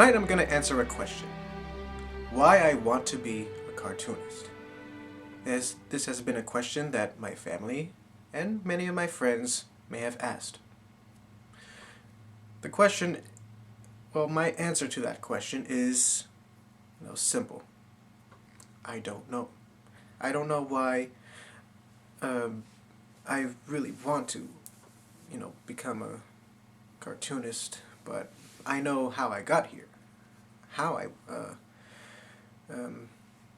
Tonight I'm going to answer a question. Why I want to be a cartoonist. This has been a question that my family and many of my friends may have asked. The question, well, my answer to that question is, simple. I don't know. I don't know why I really want to, become a cartoonist, but I know how I got here. How I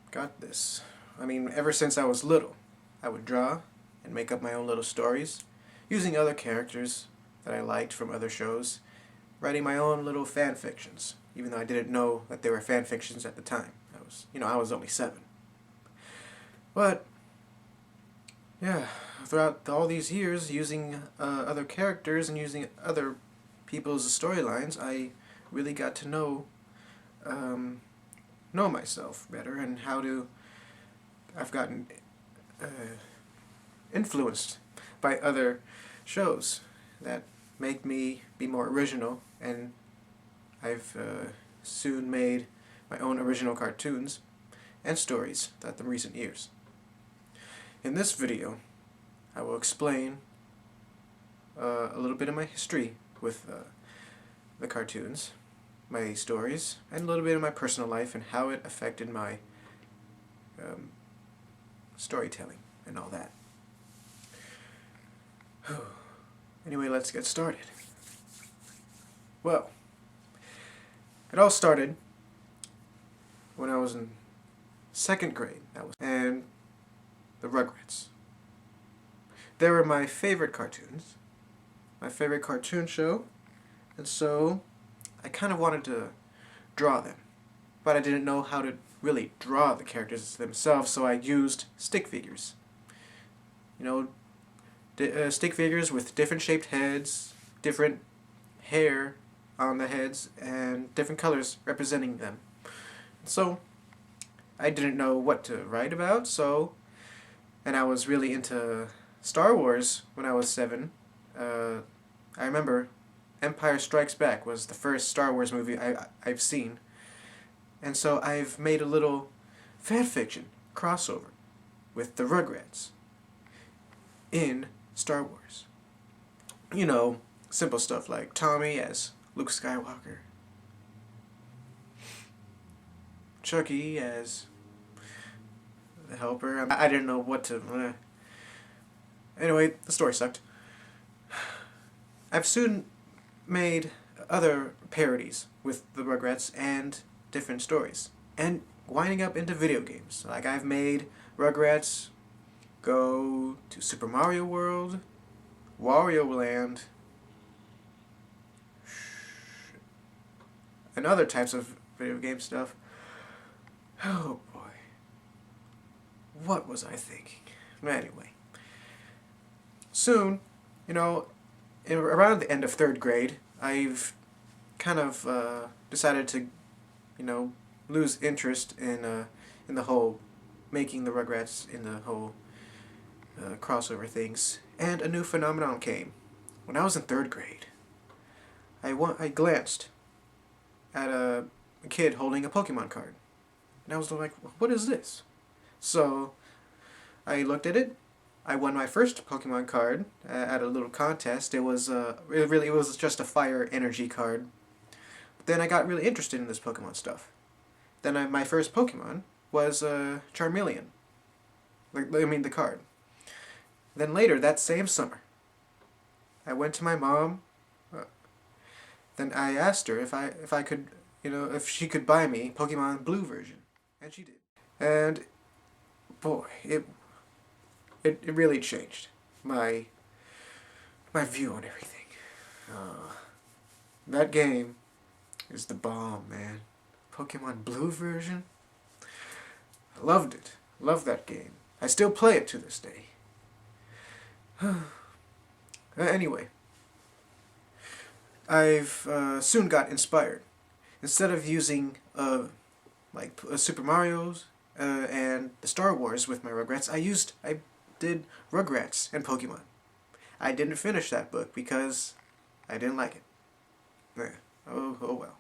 got this. I mean, ever since I was little, I would draw and make up my own little stories, using other characters that I liked from other shows, writing my own little fan fictions, even though I didn't know that they were fan fictions at the time. I was only 7. But yeah, throughout all these years, using other characters and using other people's storylines, I really got to know myself better, and I've gotten influenced by other shows that make me be more original, and I've soon made my own original cartoons and stories throughout the recent years. In this video, I will explain a little bit of my history with the cartoons, my stories, and a little bit of my personal life and how it affected my storytelling and all that. Anyway, let's get started. Well, it all started when I was in 2nd grade, and the Rugrats. They were my favorite cartoons, my favorite cartoon show, and so I kind of wanted to draw them, but I didn't know how to really draw the characters themselves, so I used stick figures. Stick figures with different shaped heads, different hair on the heads, and different colors representing them. So I didn't know what to write about, and I was really into Star Wars when I was 7. I remember Empire Strikes Back was the first Star Wars movie I've seen, and so I've made a little fanfiction crossover with the Rugrats in Star Wars. Simple stuff like Tommy as Luke Skywalker, Chucky as the helper. I didn't know what to... Anyway, the story sucked. I've soon made other parodies with the Rugrats and different stories, and winding up into video games. Like, I've made Rugrats go to Super Mario World, Wario Land, and other types of video game stuff. Oh boy. What was I thinking? Anyway. Soon, around the end of 3rd grade, I've kind of decided to, lose interest in the whole making the Rugrats, in the whole crossover things, and a new phenomenon came. When I was in 3rd grade, I glanced at a kid holding a Pokemon card, and I was like, what is this? So I looked at it. I won my first Pokemon card at a little contest. It was just a fire energy card. But then I got really interested in this Pokemon stuff. Then my first Pokemon was Charmeleon. The card. Then later, that same summer, I went to my mom. Then I asked her if I could, if she could buy me Pokemon Blue version, and she did. And boy, it really changed my view on everything. That game is the bomb, man. Pokemon Blue version. I loved it. Loved that game. I still play it to this day. Anyway, I've soon got inspired. Instead of using Super Mario's and the Star Wars with my Rugrats, I did Rugrats and Pokemon. I didn't finish that book because I didn't like it. Oh well.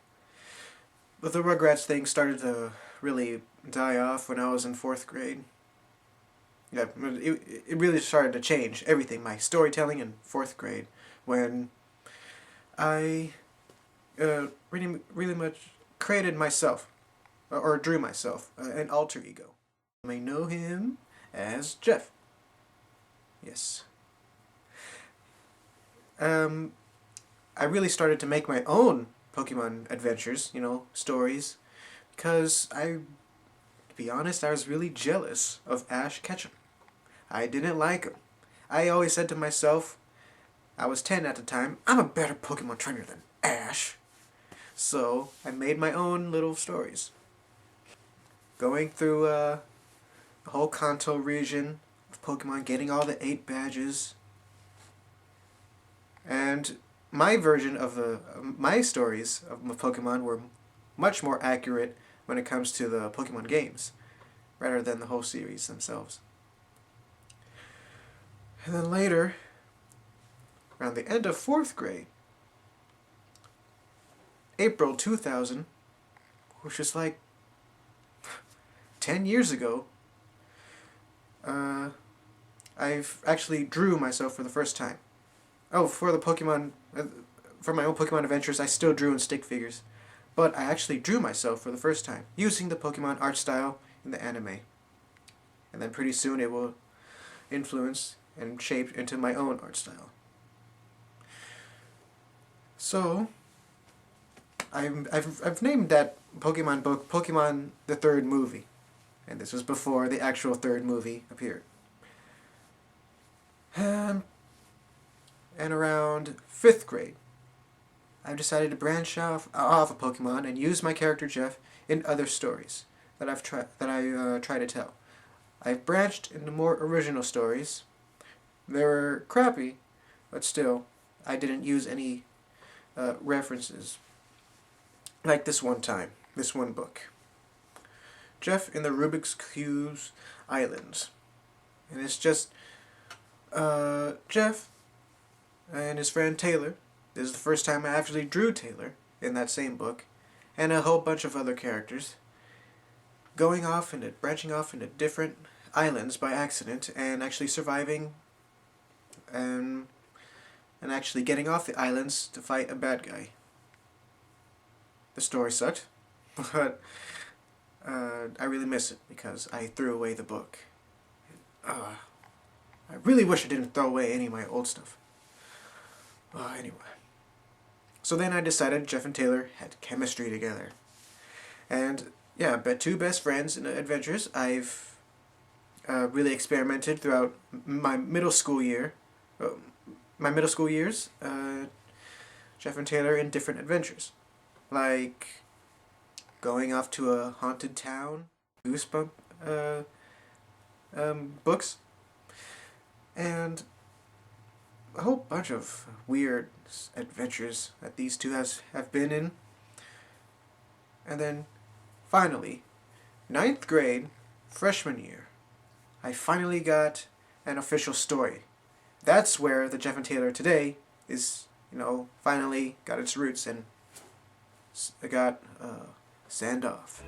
But the Rugrats thing started to really die off when I was in 4th grade. Yeah, it really started to change everything, my storytelling in 4th grade, when I really much created myself, or drew myself, an alter ego. You may know him as Jeff. Yes. I really started to make my own Pokemon adventures, stories, because to be honest, I was really jealous of Ash Ketchum. I didn't like him. I always said to myself, I was 10 at the time, I'm a better Pokemon trainer than Ash. So I made my own little stories. Going through the whole Kanto region of Pokemon, getting all the 8 badges. And my version of my stories of Pokemon were much more accurate when it comes to the Pokemon games, rather than the whole series themselves. And then later, around the end of 4th grade, April 2000, which is like 10 years ago, I've actually drew myself for the first time. Oh, for the Pokemon, for my own Pokemon adventures, I still drew in stick figures. But I actually drew myself for the first time, using the Pokemon art style in the anime. And then pretty soon it will influence and shape into my own art style. So, I've named that Pokemon book Pokemon the Third Movie. And this was before the actual third movie appeared. And around 5th grade, I've decided to branch off of Pokemon and use my character Jeff in other stories that I try to tell. I've branched into more original stories. They were crappy, but still, I didn't use any references. Like this one book. Jeff in the Rubik's Cube's Islands. And it's just Jeff and his friend Taylor. This is the first time I actually drew Taylor in that same book, and a whole bunch of other characters branching off into different islands by accident, and actually surviving and actually getting off the islands to fight a bad guy. The story sucked, but I really miss it because I threw away the book. I really wish I didn't throw away any of my old stuff. Anyway. So then I decided Jeff and Taylor had chemistry together. And yeah, two best friends in adventures. I've really experimented throughout my middle school years. Jeff and Taylor in different adventures. Like going off to a haunted town, Goosebump books, and a whole bunch of weird adventures that these two have been in. And then, finally, 9th grade, freshman year, I finally got an official story. That's where the Jeff and Taylor today is, finally got its roots and got sand off.